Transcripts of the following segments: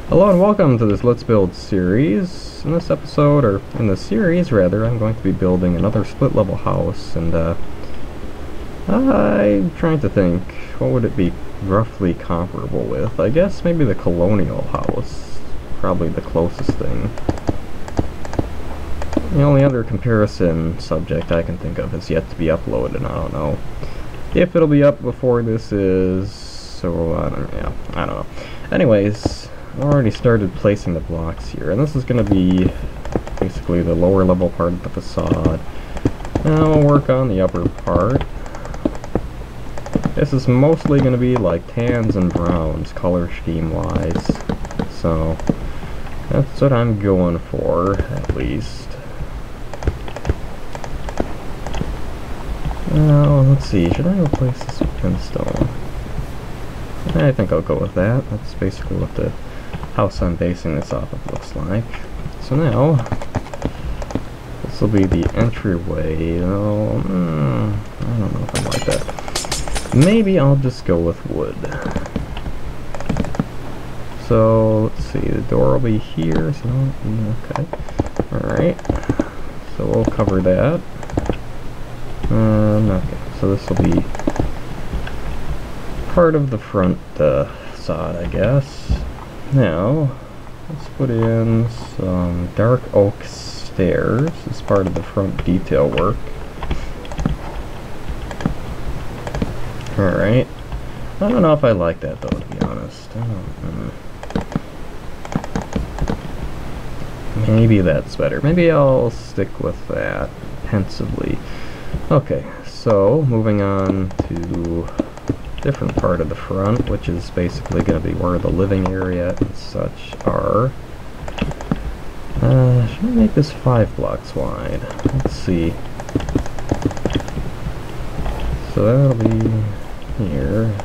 Hello and welcome to this Let's Build series. In this episode, or in this series rather, I'm going to be building another split level house, and I'm trying to think, what would it be roughly comparable with? I guess maybe the colonial house, probably the closest thing. The only other comparison subject I can think of is yet to be uploaded, and I don't know if it'll be up before this is, so I don't know. Anyways, I already started placing the blocks here, and this is going to be basically the lower level part of the facade. Now we'll work on the upper part. This is mostly going to be like tans and browns color scheme wise, so that's what I'm going for, at least. Now let's see, should I replace this with pinstone? I think I'll go with that. That's basically what the house I'm basing this off of looks like. So now, this will be the entryway. Oh, I don't know if I like that. Maybe I'll just go with wood. So let's see, the door will be here. So okay, all right. So we'll cover that. Okay, so this will be part of the front facade, I guess. Now, let's put in some dark oak stairs as part of the front detail work. Alright. I don't know if I like that though, to be honest. Maybe that's better. Maybe I'll stick with that pensively. Okay, so moving on to different part of the front, which is basically going to be where the living area and such are. Should I make this 5 blocks wide? Let's see. So that'll be here.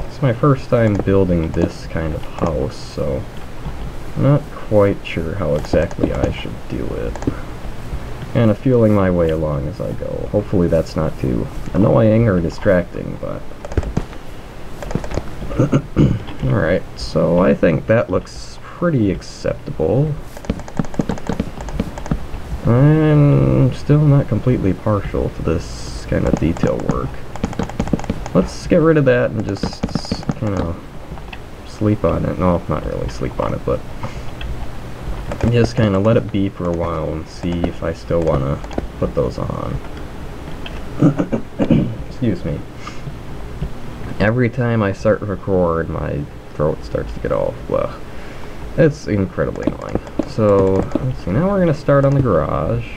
It's my first time building this kind of house, so I'm not quite sure how exactly I should do it. Kind of feeling my way along as I go. Hopefully that's not too annoying or distracting, but alright, so I think that looks pretty acceptable. I'm still not completely partial to this kind of detail work. Let's get rid of that and just kind of sleep on it. No, not really sleep on it, but just kind of let it be for a while and see if I still want to put those on. Excuse me. Every time I start to record, my throat starts to get all, well, it's incredibly annoying. So, let's see, now we're going to start on the garage.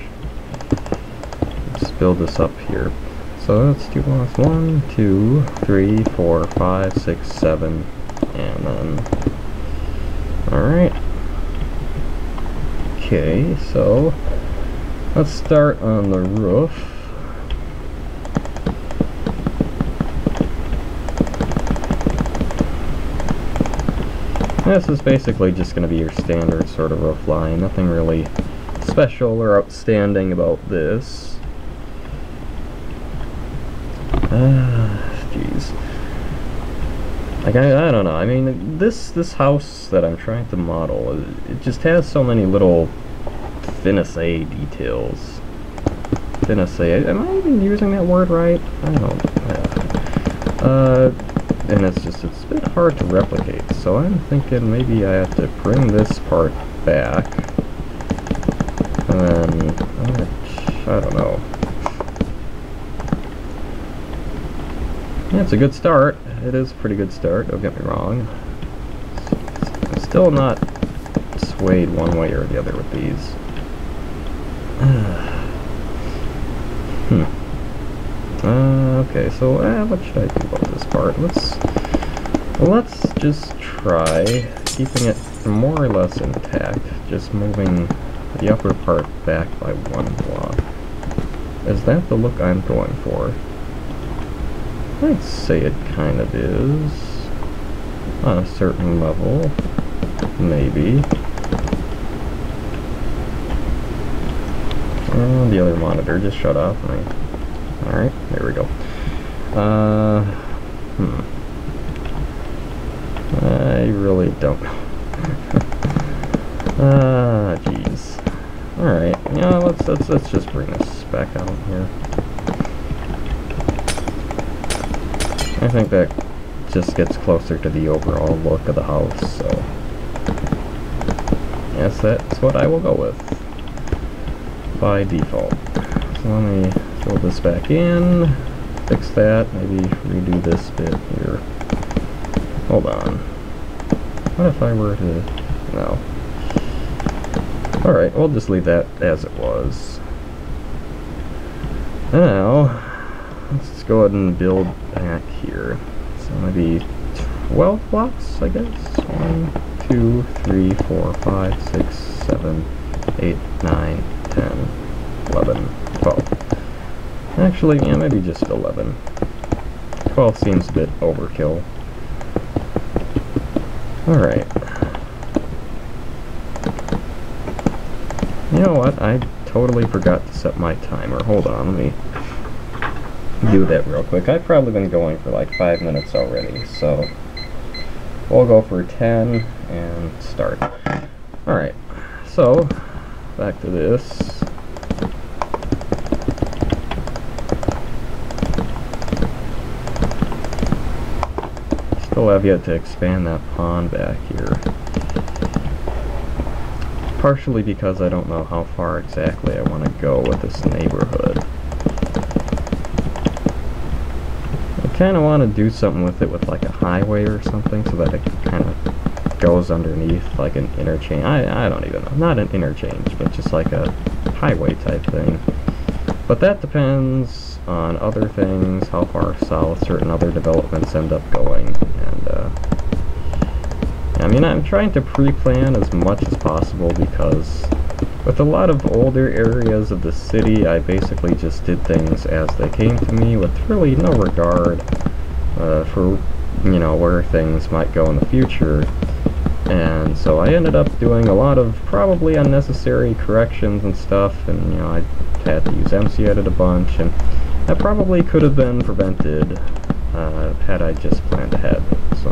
Just build this up here. So that's 2 blocks, 1, 2, 3, 4, 5, 6, 7, and then, alright. Okay, so let's start on the roof. This is basically just going to be your standard sort of roof line. Nothing really special or outstanding about this. Jeez. Like, I don't know, I mean, this house that I'm trying to model, it just has so many little finesse details. Finesse, am I even using that word right? I don't know. And it's a bit hard to replicate, so I'm thinking maybe I have to bring this part back, and then, I don't know. Yeah, it's a good start. It is a pretty good start, don't get me wrong. I'm still not swayed one way or the other with these. Okay, so what should I do about this part? Let's just try keeping it more or less intact, just moving the upper part back by 1 block. Is that the look I'm going for? I'd say it kind of is, on a certain level, maybe. And the other monitor just shut off. Alright, there we go. I really don't know. Ah, jeez. Alright, yeah, let's just bring this back out here. I think that just gets closer to the overall look of the house, so yes, that's what I will go with by default. So let me throw this back in, fix that, maybe redo this bit here. Hold on. What if I were to... no. Alright, we'll just leave that as it was. Now, let's go ahead and build back here. So maybe 12 blocks, I guess? 1, 2, 3, 4, 5, 6, 7, 8, 9, 10, 11, 12. Actually, yeah, maybe just 11. 12 seems a bit overkill. Alright. You know what? I totally forgot to set my timer. Hold on, let me do that real quick. I've probably been going for like 5 minutes already, so we'll go for 10 and start. Alright, so back to this. Still have yet to expand that pond back here. Partially because I don't know how far exactly I want to go with this neighborhood. I kind of want to do something with it with like a highway or something so that it kind of goes underneath like an interchange. I don't even know. Not an interchange, but just like a highway type thing. But that depends on other things, how far south certain other developments end up going. And I mean, I'm trying to pre-plan as much as possible because with a lot of older areas of the city, I basically just did things as they came to me with really no regard for, you know, where things might go in the future. And so I ended up doing a lot of probably unnecessary corrections and stuff, and, you know, I had to use MC-Edit a bunch, and that probably could have been prevented had I just planned ahead. So,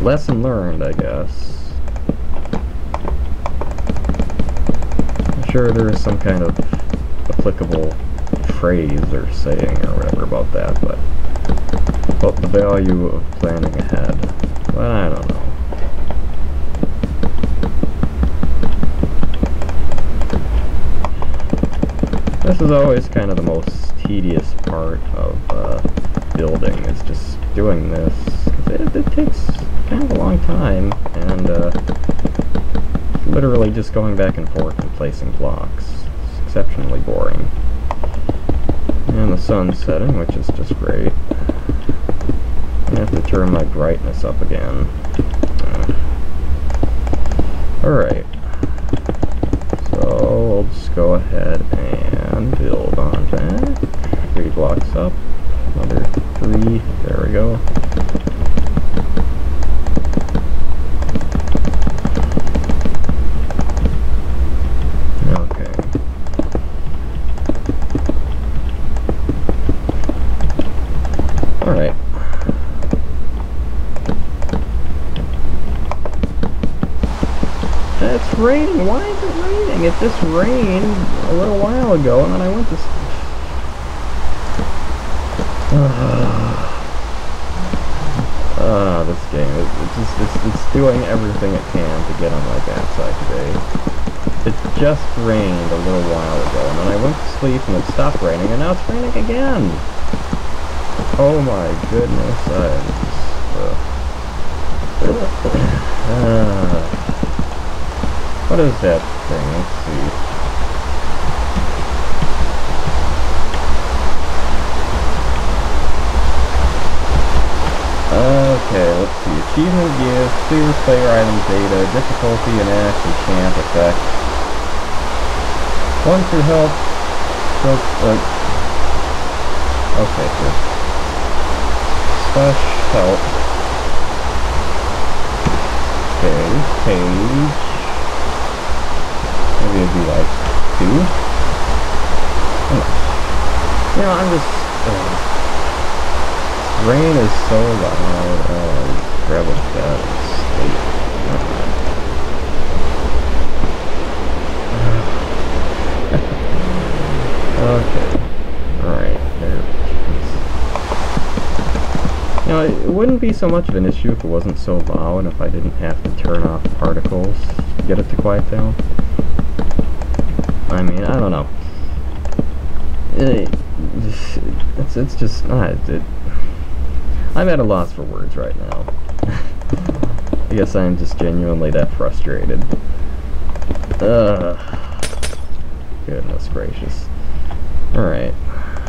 lesson learned, I guess. I'm sure there is some kind of applicable phrase or saying or whatever about that, but about the value of planning ahead. But I don't know. This is always kind of the most tedious part of building, is just doing this. 'Cause it takes kind of a long time, and literally just going back and forth and placing blocks. It's exceptionally boring. And the sun's setting, which is just great. I have to turn my brightness up again. Alright. So we'll just go ahead and build on that. 3 blocks up. Another 3. There we go. Okay. Alright. It's raining. Why is it raining? It just rained a little while ago, and then I went to... this game. It's doing everything it can to get on my bad side today. It just rained a little while ago, and then I went to sleep, and it stopped raining, and now it's raining again. Oh my goodness. What is that thing? Let's see. Okay, let's see. Achievement gives clear player item data, difficulty, enact, enchant, effect. One for help. Okay, good. Slash help. Okay, page. Maybe it'd be like 2. You know, I'm just Rain is so loud. Grab a bed. Sleep. Okay. Alright, there. You know, it wouldn't be so much of an issue if it wasn't so loud, if I didn't have to turn off particles to get it to quiet down. I mean, I don't know. It's just, I'm at a loss for words right now. I guess I'm just genuinely that frustrated. Goodness gracious. Alright.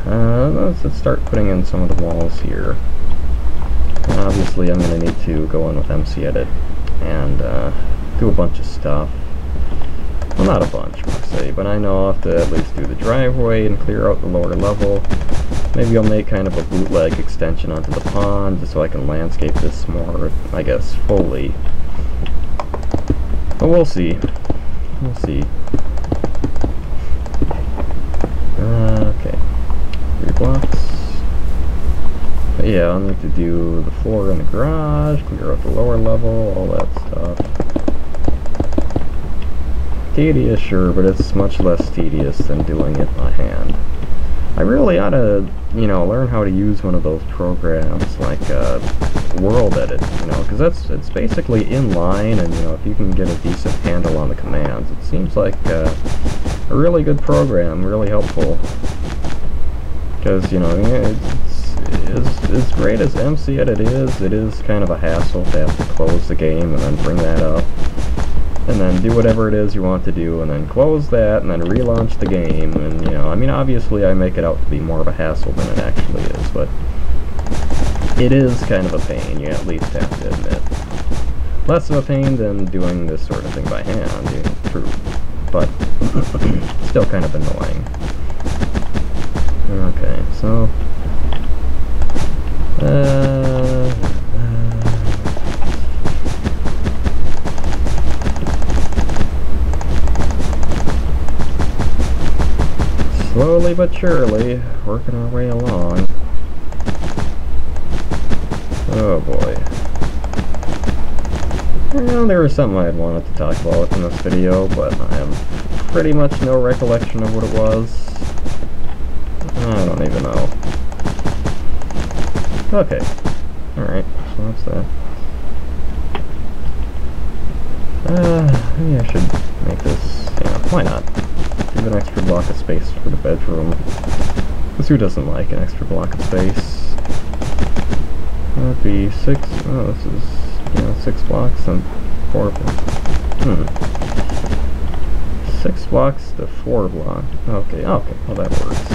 Let's start putting in some of the walls here. Obviously, I'm going to need to go in with MC-Edit and do a bunch of stuff. Well, not a bunch, per se, but I know I'll have to at least do the driveway and clear out the lower level. Maybe I'll make kind of a bootleg extension onto the pond, just so I can landscape this more, I guess, fully. But we'll see. We'll see. Okay. 3 blocks. But yeah, I'll need to do the floor in the garage, clear out the lower level, all that stuff. Tedious, sure, but it's much less tedious than doing it by hand. I really ought to, you know, learn how to use one of those programs like World Edit, you know, because it's basically inline, and you know, if you can get a decent handle on the commands, it seems like a really good program, really helpful. Because, you know, it's as great as MC-Edit is, it is kind of a hassle to have to close the game and then bring that up, and then do whatever it is you want to do, and then close that, and then relaunch the game, and, you know, I mean, obviously I make it out to be more of a hassle than it actually is, but it is kind of a pain, you at least have to admit. Less of a pain than doing this sort of thing by hand, you know, true, but still kind of annoying. Okay, so... slowly but surely, working our way along. Oh boy. Well, there was something I had wanted to talk about in this video, but I have pretty much no recollection of what it was. I don't even know. Okay. Alright, so that's that. Maybe I should make this, yeah, why not? Give an extra block of space for the bedroom. Because who doesn't like an extra block of space? That'd be 6, oh, this is, you know, 6 blocks and 4 blocks. 6 blocks to 4 blocks. Okay, okay, well that works,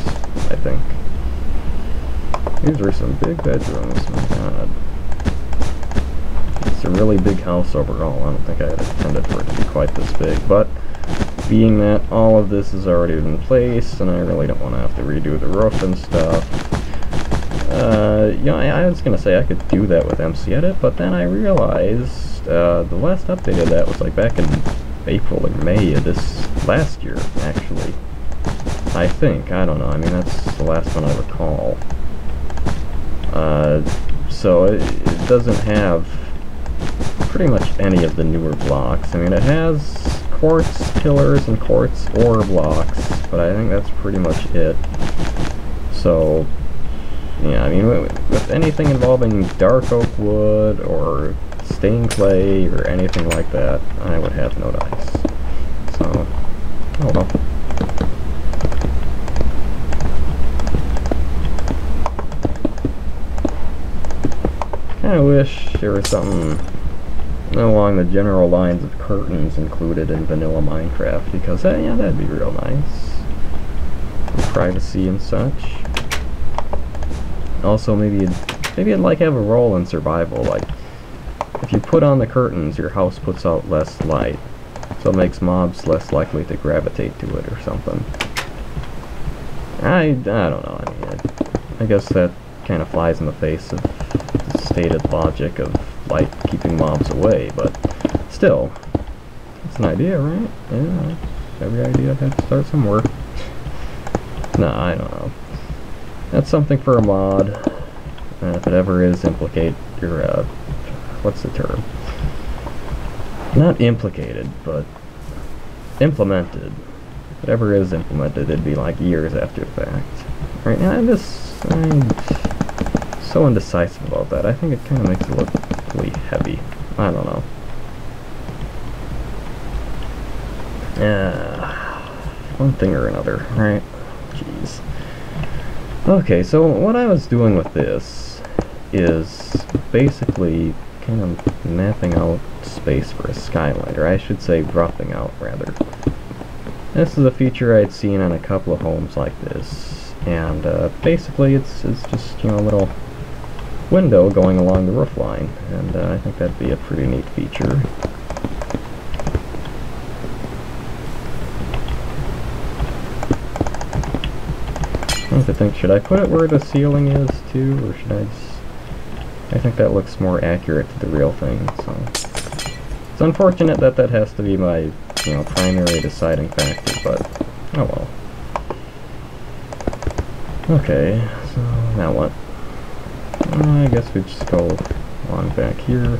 I think. These are some big bedrooms, my god. It's a really big house overall. I don't think I had intended for it to be quite this big, but being that all of this is already in place, and I really don't want to have to redo the roof and stuff. You know, I was gonna say I could do that with MC-Edit, but then I realized the last update of that was like back in April or May of this last year, actually. I think, I don't know, I mean that's the last one I recall. So it doesn't have pretty much any of the newer blocks. I mean, it has quartz pillars and quartz ore blocks, but I think that's pretty much it. So, yeah, I mean, with anything involving dark oak wood or stained clay or anything like that, I would have no dice. So, oh well. I wish there was something along the general lines of curtains included in vanilla Minecraft, because yeah, that'd be real nice. Privacy and such. Also, maybe it'd like have a role in survival. Like, if you put on the curtains, your house puts out less light, so it makes mobs less likely to gravitate to it or something. I don't know. I mean, I guess that kind of flies in the face of the stated logic of light keeping mobs away, but still, it's an idea, right? Yeah, every idea had to start somewhere. Nah, I don't know. That's something for a mod. if it ever is what's the term? Not implicated, but implemented. If it ever is implemented, it'd be like years after the fact. Right now, I'm so indecisive about that. I think it kind of makes it look really heavy. I don't know. One thing or another, right? Jeez. Okay, so what I was doing with this is basically kind of mapping out space for a skylight, or I should say roughing out, rather. This is a feature I'd seen on a couple of homes like this, and basically it's just, you know, a little window going along the roof line, and I think that'd be a pretty neat feature. I have to think, should I put it where the ceiling is too, or should I just... I think that looks more accurate to the real thing, so... It's unfortunate that that has to be my, you know, primary deciding factor, but oh well. Okay, so now what? I guess we just go along back here.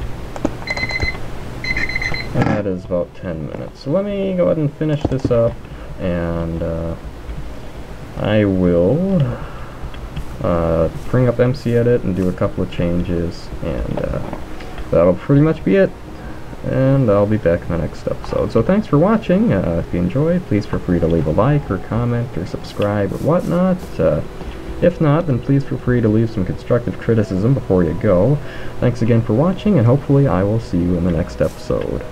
And that is about 10 minutes. So let me go ahead and finish this up, and I will bring up MC-Edit and do a couple of changes, and that'll pretty much be it. And I'll be back in the next episode. So thanks for watching. If you enjoyed, please feel free to leave a like or comment or subscribe or whatnot. If not, then please feel free to leave some constructive criticism before you go. Thanks again for watching, and hopefully I will see you in the next episode.